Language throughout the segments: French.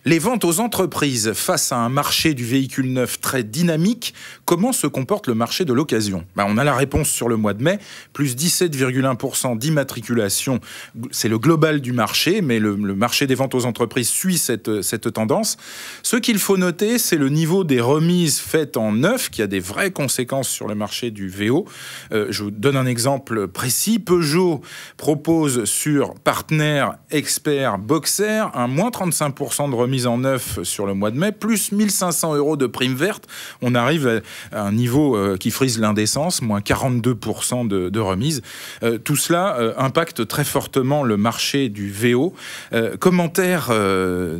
Les ventes aux entreprises face à un marché du véhicule neuf très dynamique, comment se comporte le marché de l'occasion ? On a la réponse sur le mois de mai, plus 17,1% d'immatriculation, c'est le global du marché, mais le marché des ventes aux entreprises suit cette tendance. Ce qu'il faut noter, c'est le niveau des remises faites en neuf, qui a des vraies conséquences sur le marché du VO. Je vous donne un exemple précis. Peugeot propose sur Partner, Expert, Boxer un moins 35% de remise en neuf sur le mois de mai, plus 1 500 € de prime verte. On arrive à un niveau qui frise l'indécence, moins 42% de remise. Tout cela impacte très fortement le marché du VO. Commentaire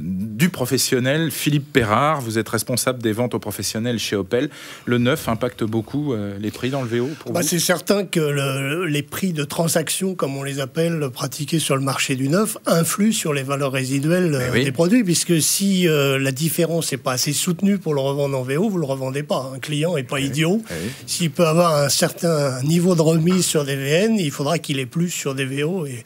du professionnel, Philippe Perrard, vous êtes responsable des ventes aux professionnels chez Opel. Le neuf impacte beaucoup les prix dans le VO pour vous ? C'est certain que les prix de transaction, comme on les appelle, pratiqués sur le marché du neuf, influent sur les valeurs résiduelles des produits, puisque si la différence n'est pas assez soutenue pour le revendre en VO, vous ne le revendez pas. Un client n'est pas idiot. S'il peut avoir un certain niveau de remise sur des VN, il faudra qu'il ait plus sur des VO et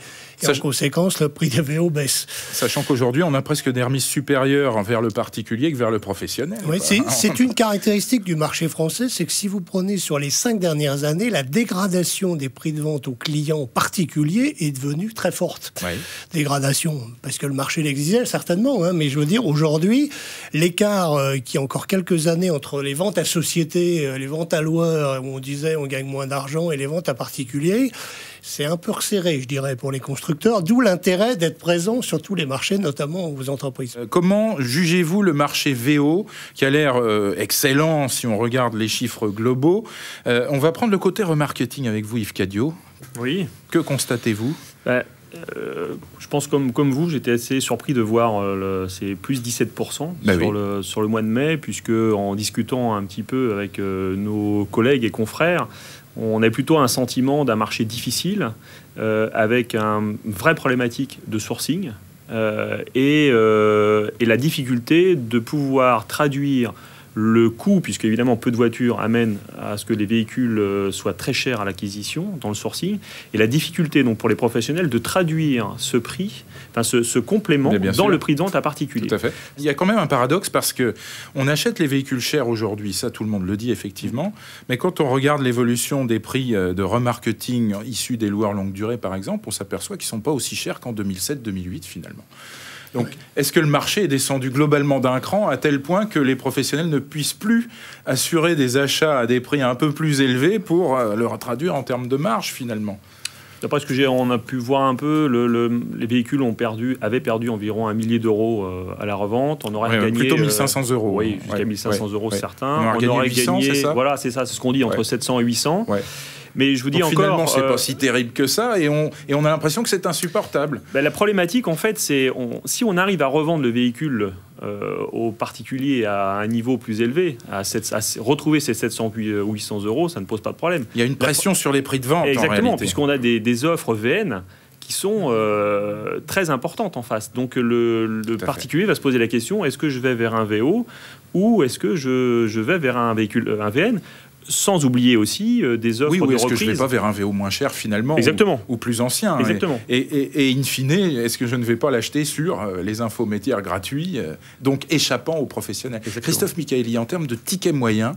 en conséquence, le prix des VO baisse. Sachant qu'aujourd'hui, on a presque des remises supérieures vers le particulier que vers le professionnel. Oui, c'est une caractéristique du marché français, c'est que si vous prenez sur les 5 dernières années, la dégradation des prix de vente aux clients particuliers est devenue très forte. Oui. Dégradation, parce que le marché l'exigeait certainement, mais je veux dire, aujourd'hui, l'écart qui a encore quelques années entre les ventes à société, les ventes à loueurs, où on disait on gagne moins d'argent, et les ventes à particuliers, c'est un peu resserré, je dirais, pour les constructeurs, d'où l'intérêt d'être présent sur tous les marchés, notamment aux entreprises. Comment jugez-vous le marché VO, qui a l'air excellent si on regarde les chiffres globaux ? On va prendre le côté remarketing avec vous, Yves Cadio. Oui. Que constatez-vous ? Je pense comme vous, j'étais assez surpris de voir c'est plus 17% sur le mois de mai, puisque en discutant un petit peu avec nos collègues et confrères, on a plutôt un sentiment d'un marché difficile, avec une vraie problématique de sourcing et la difficulté de pouvoir traduire le coût, puisque évidemment peu de voitures amènent à ce que les véhicules soient très chers à l'acquisition dans le sourcing, et la difficulté donc pour les professionnels de traduire ce prix, ce complément dans le prix de vente à particulier. Tout à fait. Il y a quand même un paradoxe parce que on achète les véhicules chers aujourd'hui, ça tout le monde le dit effectivement, mais quand on regarde l'évolution des prix de remarketing issus des loueurs longue durée par exemple, on s'aperçoit qu'ils ne sont pas aussi chers qu'en 2007-2008 finalement. Donc, est-ce que le marché est descendu globalement d'un cran à tel point que les professionnels ne puissent plus assurer des achats à des prix un peu plus élevés pour le traduire en termes de marge finalement ? D'après ce que on a pu voir un peu, les véhicules avaient perdu environ 1 millier d'euros à la revente. On aurait gagné plutôt 1 500 €. Oui, jusqu'à 1 500 € certains. On aurait gagné 800, c'est ça ? Voilà, c'est ça, c'est ce qu'on dit, entre 700 et 800. Ouais. Mais je vous dis donc encore... Finalement, c'est pas si terrible que ça, et on a l'impression que c'est insupportable. La problématique, en fait, c'est si on arrive à revendre le véhicule aux particuliers à un niveau plus élevé, à retrouver ces 700 ou 800 €, ça ne pose pas de problème. Il y a une pression sur les prix de vente, exactement, puisqu'on a des offres VN qui sont très importantes en face. Donc le particulier va se poser la question, est-ce que je vais vers un VO ou est-ce que je vais vers un VN ? Sans oublier aussi des offres de reprise. Oui, est-ce que je ne vais pas vers un VO moins cher finalement ? Exactement. Ou plus ancien. Exactement. Et in fine, est-ce que je ne vais pas l'acheter sur les infométiers gratuits, donc échappant aux professionnels ? Exactement. Christophe Michaeli, en termes de ticket moyen,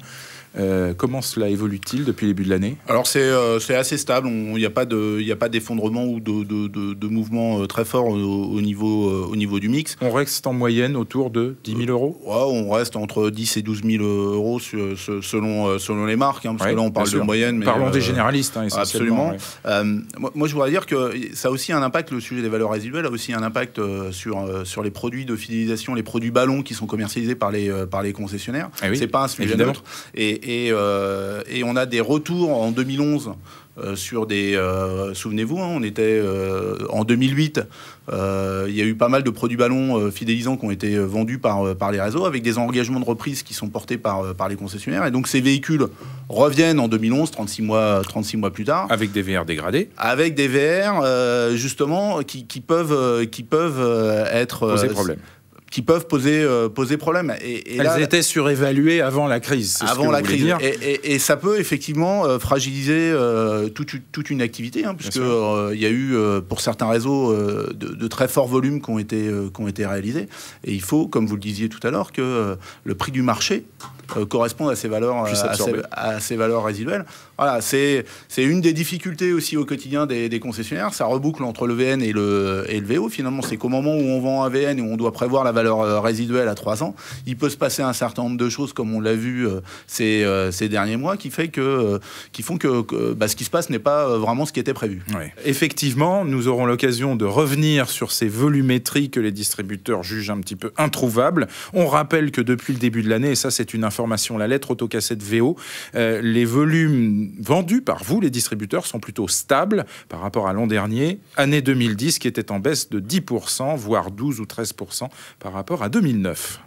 comment cela évolue-t-il depuis le début de l'année ? Alors c'est assez stable, il n'y a pas d'effondrement ou de mouvement très fort au niveau du mix. On reste en moyenne autour de 10 000 €. On reste entre 10 et 12 000 € selon les marques, parce que là on parle de moyenne. Mais parlons des généralistes, essentiellement. Absolument. Moi je voudrais dire que ça a aussi un impact, le sujet des valeurs résiduelles a aussi un impact sur les produits de fidélisation, les produits ballons qui sont commercialisés par les concessionnaires. C'est pas un sujet neutre. Et on a des retours en 2011 sur des... souvenez-vous, on était en 2008, il y a eu pas mal de produits ballons fidélisants qui ont été vendus par les réseaux, avec des engagements de reprise qui sont portés par les concessionnaires. Et donc ces véhicules reviennent en 2011, 36 mois plus tard. Avec des VR dégradés. Avec des VR, justement, qui peuvent être... poser problème. qui peuvent poser problème. Et elles étaient surévaluées avant la crise. Avant la crise. Et ça peut effectivement fragiliser toute une activité, hein, puisque il y a eu pour certains réseaux de très forts volumes qui ont été réalisés. Et il faut, comme vous le disiez tout à l'heure, que le prix du marché corresponde à ces valeurs, à ces valeurs résiduelles. Voilà, c'est une des difficultés aussi au quotidien des concessionnaires. Ça reboucle entre le VN et le VO. Finalement, c'est qu'au moment où on vend un VN et où on doit prévoir la valeur résiduelle à 3 ans, il peut se passer un certain nombre de choses, comme on l'a vu ces derniers mois, qui font que ce qui se passe n'est pas vraiment ce qui était prévu. Oui. Effectivement, nous aurons l'occasion de revenir sur ces volumétries que les distributeurs jugent un petit peu introuvables. On rappelle que depuis le début de l'année, et ça c'est une information, la lettre autocassette VO, les volumes vendus par vous, les distributeurs, sont plutôt stables par rapport à l'an dernier, année 2010, qui était en baisse de 10%, voire 12 ou 13% par rapport à 2009.